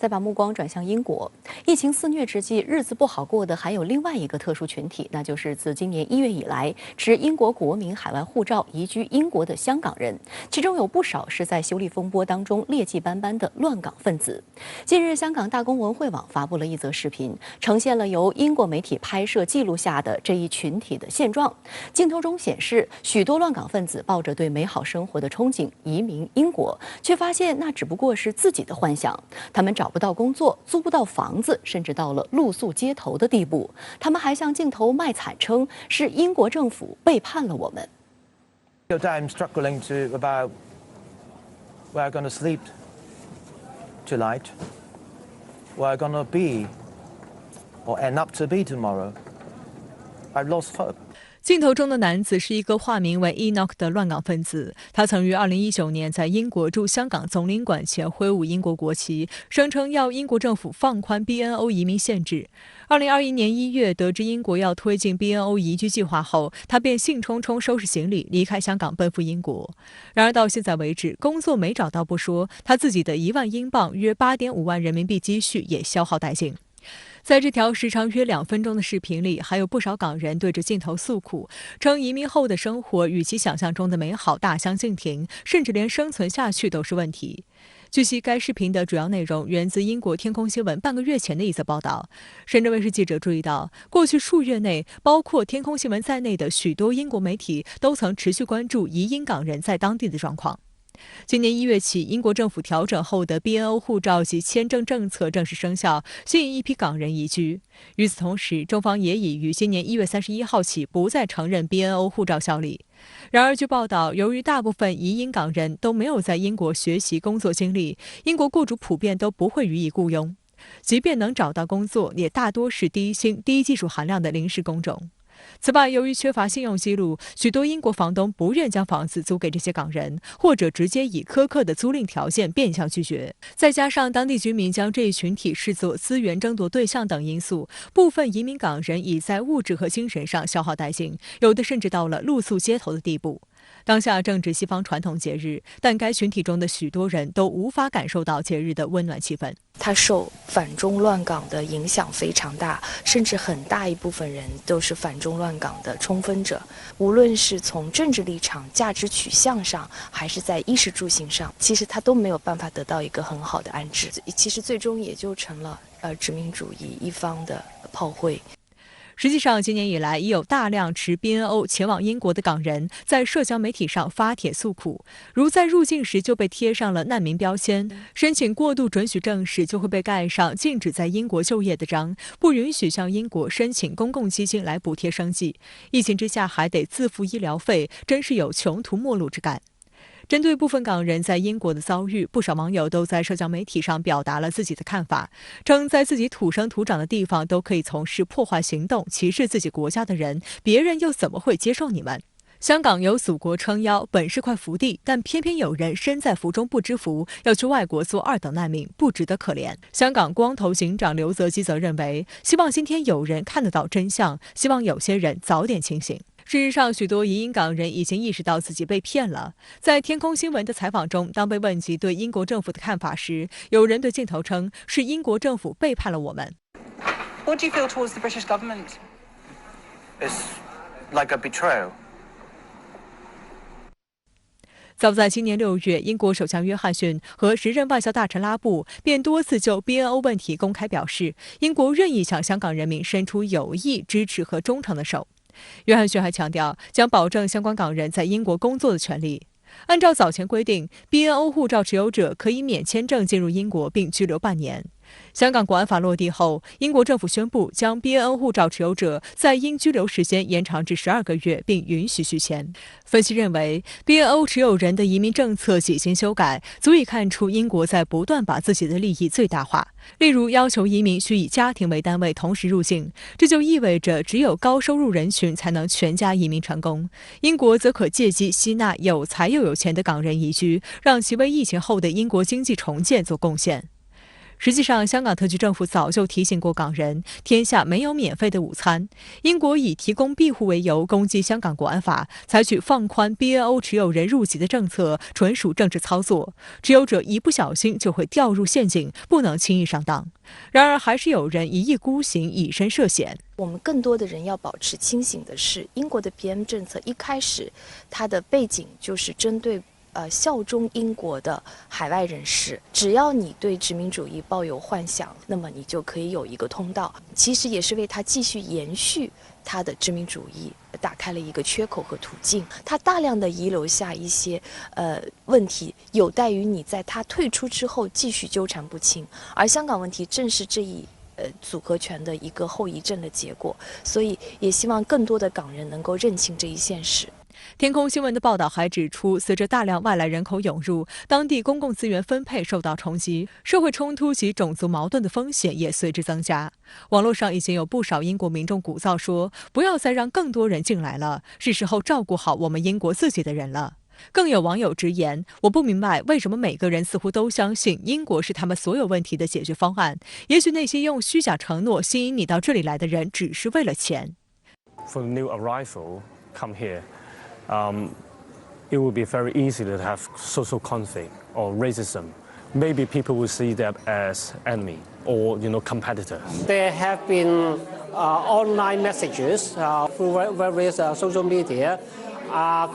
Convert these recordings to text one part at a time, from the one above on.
再把目光转向英国，疫情肆虐之际，日子不好过的还有另外一个特殊群体，那就是自今年1月以来持英国国民海外护照移居英国的香港人，其中有不少是在修例风波当中劣迹斑斑的乱港分子。近日，香港大公文汇网发布了一则视频，呈现了由英国媒体拍摄记录下的这一群体的现状。镜头中显示，许多乱港分子抱着对美好生活的憧憬移民英国，却发现那只不过是自己的幻想。他们找不到工作，租不到房子，甚至到了露宿街头的地步。他们还向镜头卖惨，称是英国政府背叛了我们。I'm struggling to about where I'm going to sleep tonight, where I'm going to be, or end up to be tomorrow. I've lost hope. 镜头中的男子是一个化名为 Enoch 的乱港分子，他曾于2019年在英国驻香港总领馆前挥舞英国国旗，声称要英国政府放宽 BNO 移民限制。2021年1月，得知英国要推进 BNO 移居计划后，他便兴冲冲收拾行李离开香港奔赴英国。然而到现在为止，工作没找到不说，他自己的1万英镑约8.5万人民币积蓄也消耗殆尽。在这条时长约2分钟的视频里，还有不少港人对着镜头诉苦，称移民后的生活与其想象中的美好大相径庭，甚至连生存下去都是问题。据悉，该视频的主要内容源自英国天空新闻半个月前的一则报道。深圳卫视记者注意到，过去数月内，包括天空新闻在内的许多英国媒体都曾持续关注移英港人在当地的状况。今年1月起，英国政府调整后的 BNO 护照及签证政策正式生效，吸引一批港人移居。与此同时，中方也已于今年1月31号起不再承认 BNO 护照效力。然而，据报道，由于大部分移英港人都没有在英国学习工作经历，英国雇主普遍都不会予以雇佣，即便能找到工作，也大多是低薪、低技术含量的临时工种。此外，由于缺乏信用记录，许多英国房东不愿将房子租给这些港人，或者直接以苛刻的租赁条件变相拒绝。再加上当地居民将这一群体视作资源争夺对象等因素，部分移民港人已在物质和精神上消耗殆尽，有的甚至到了露宿街头的地步。当下正值西方传统节日，但该群体中的许多人都无法感受到节日的温暖气氛。它受反中乱港的影响非常大，甚至很大一部分人都是反中乱港的冲锋者。无论是从政治立场、价值取向上，还是在衣食住行上，其实他都没有办法得到一个很好的安置。其实最终也就成了殖民主义一方的炮灰。实际上，今年以来已有大量持 BNO 前往英国的港人在社交媒体上发帖诉苦，如在入境时就被贴上了难民标签，申请过渡准许证时就会被盖上禁止在英国就业的章，不允许向英国申请公共基金来补贴生计，疫情之下还得自付医疗费，真是有穷途末路之感。针对部分港人在英国的遭遇，不少网友都在社交媒体上表达了自己的看法，称在自己土生土长的地方都可以从事破坏行动，歧视自己国家的人，别人又怎么会接受你们？香港有祖国撑腰，本是块福地，但偏偏有人身在福中不知福，要去外国做2等难民，不值得可怜。香港光头警长刘泽基则认为，希望今天有人看得到真相，希望有些人早点清醒。事实上，许多移英港人已经意识到自己被骗了。在天空新闻的采访中，当被问及对英国政府的看法时，有人对镜头称是英国政府背叛了我们。What do you feel towards the British government? It's like a betrayal. 早在今年6月，英国首相约翰逊和时任外交大臣拉布便多次就 BNO 问题公开表示，英国愿意向香港人民伸出有益、支持和忠诚的手。约翰逊还强调，将保证相关港人在英国工作的权利。按照早前规定， BNO 护照持有者可以免签证进入英国并居留半年。香港国安法落地后，英国政府宣布将 BNO 护照持有者在英居留时间延长至12个月，并允许续签。分析认为， BNO 持有人的移民政策几经修改，足以看出英国在不断把自己的利益最大化。例如，要求移民需以家庭为单位同时入境，这就意味着只有高收入人群才能全家移民成功。英国则可借机吸纳有才又有钱的港人移居，让其为疫情后的英国经济重建做贡献。实际上，香港特区政府早就提醒过港人，天下没有免费的午餐。英国以提供庇护为由攻击香港国安法，采取放宽 BNO 持有人入籍的政策，纯属政治操作。持有者一不小心就会掉入陷阱，不能轻易上当。然而，还是有人一意孤行，以身涉险。我们更多的人要保持清醒的是，英国的 BNO 政策一开始，它的背景就是针对效忠英国的海外人士，只要你对殖民主义抱有幻想，那么你就可以有一个通道。其实也是为他继续延续他的殖民主义打开了一个缺口和途径。他大量的遗留下一些问题，有待于你在他退出之后继续纠缠不清。而香港问题正是这一组合拳的一个后遗症的结果，所以也希望更多的港人能够认清这一现实。天空新闻的报道还指出，随着大量外来人口涌入，当地公共资源分配受到冲击，社会冲突及种族矛盾的风险也随之增加。网络上已经有不少英国民众鼓噪说，不要再让更多人进来了，是时候照顾好我们英国自己的人了。更有网友直言，我不明白为什么每个人似乎都相信英国是他们所有问题的解决方案。也许那些用虚假承诺吸引你到这里来的人，只是为了钱。 For the new arrival, come here. It would be very easy to have social conflict or racism. Maybe people will see them as enemy or, competitor. There have been online messages through various social media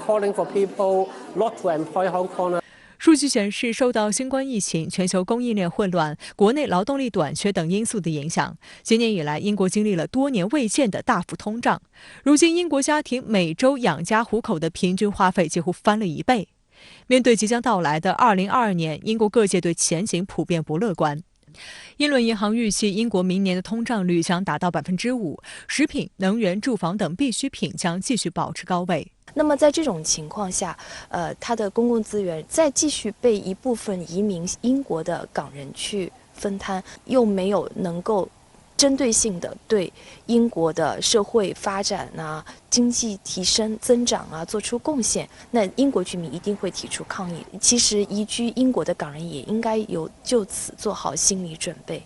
calling for people not to employ Hong Kong. 数据显示，受到新冠疫情、全球供应链混乱、国内劳动力短缺等因素的影响，今年以来，英国经历了多年未见的大幅通胀。如今，英国家庭每周养家糊口的平均花费几乎翻了1倍。面对即将到来的2022年，英国各界对前景普遍不乐观。英伦银行预期，英国明年的通胀率将达到5%，食品、能源、住房等必需品将继续保持高位。那么在这种情况下，它的公共资源再继续被一部分移民英国的港人去分摊，又没有能够针对性的对英国的社会发展啊、经济提升增长啊做出贡献，那英国居民一定会提出抗议。其实移居英国的港人也应该有就此做好心理准备。